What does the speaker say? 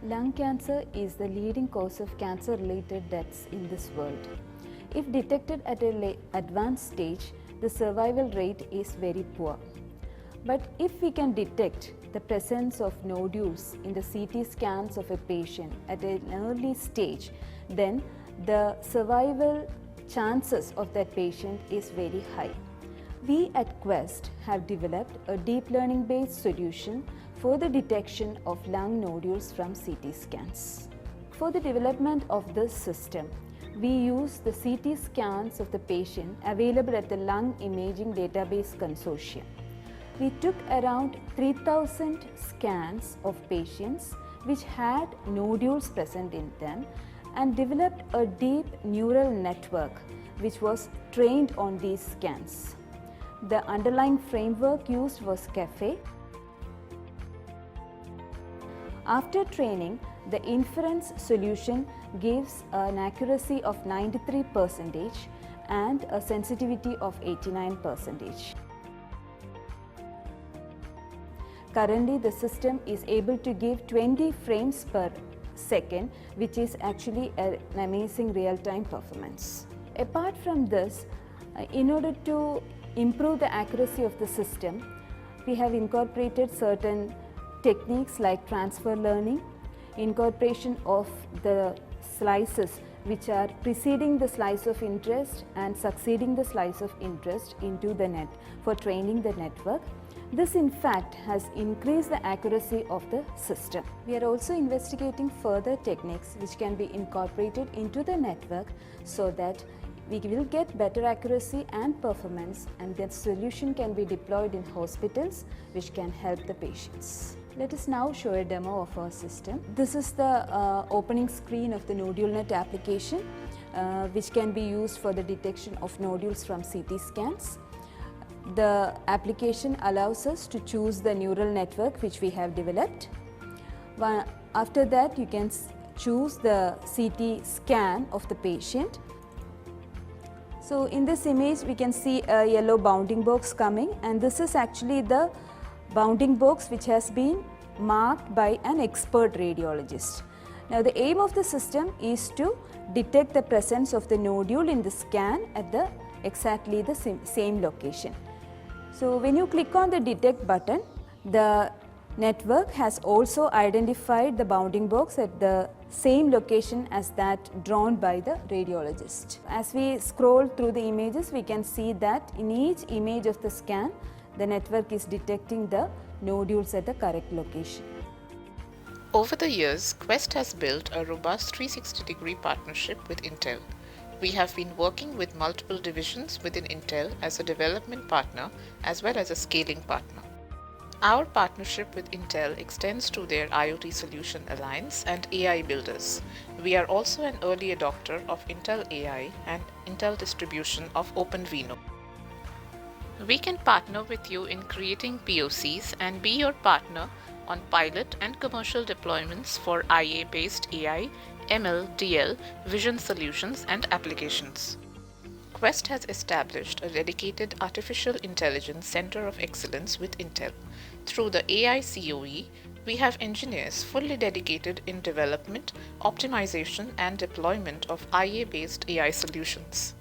Lung cancer is the leading cause of cancer-related deaths in this world. If detected at an advanced stage, the survival rate is very poor. But if we can detect the presence of nodules in the CT scans of a patient at an early stage, then the survival chances of that patient is very high. We at Quest have developed a deep learning based solution for the detection of lung nodules from CT scans. For the development of this system, we use the CT scans of the patient available at the Lung Imaging Database Consortium. We took around 3000 scans of patients which had nodules present in them and developed a deep neural network which was trained on these scans. The underlying framework used was Caffe. After training, the inference solution gives an accuracy of 93% and a sensitivity of 89%. Currently, the system is able to give 20 frames per second, which is actually an amazing real-time performance. Apart from this, in order to improve the accuracy of the system, we have incorporated certain techniques like transfer learning, incorporation of the slices which are preceding the slice of interest and succeeding the slice of interest into the net for training the network. This in fact has increased the accuracy of the system. We are also investigating further techniques which can be incorporated into the network so that we will get better accuracy and performance, and that solution can be deployed in hospitals which can help the patients. Let us now show a demo of our system. This is the opening screen of the NoduleNet application which can be used for the detection of nodules from CT scans. The application allows us to choose the neural network which we have developed. After that, you can choose the CT scan of the patient. So in this image, we can see a yellow bounding box coming, and this is actually the bounding box which has been marked by an expert radiologist. Now the aim of the system is to detect the presence of the nodule in the scan at exactly the same location. So when you click on the detect button, the network has also identified the bounding box at the same location as that drawn by the radiologist. As we scroll through the images, we can see that in each image of the scan, the network is detecting the nodules at the correct location. Over the years, Quest has built a robust 360-degree partnership with Intel. We have been working with multiple divisions within Intel as a development partner as well as a scaling partner. Our partnership with Intel extends to their IoT Solution Alliance and AI Builders. We are also an early adopter of Intel AI and Intel distribution of OpenVINO. We can partner with you in creating POCs and be your partner on pilot and commercial deployments for IA-based AI, ML, DL, vision solutions and applications. Quest has established a dedicated Artificial Intelligence Center of Excellence with Intel. Through the AI COE, we have engineers fully dedicated in development, optimization and deployment of IA-based AI solutions.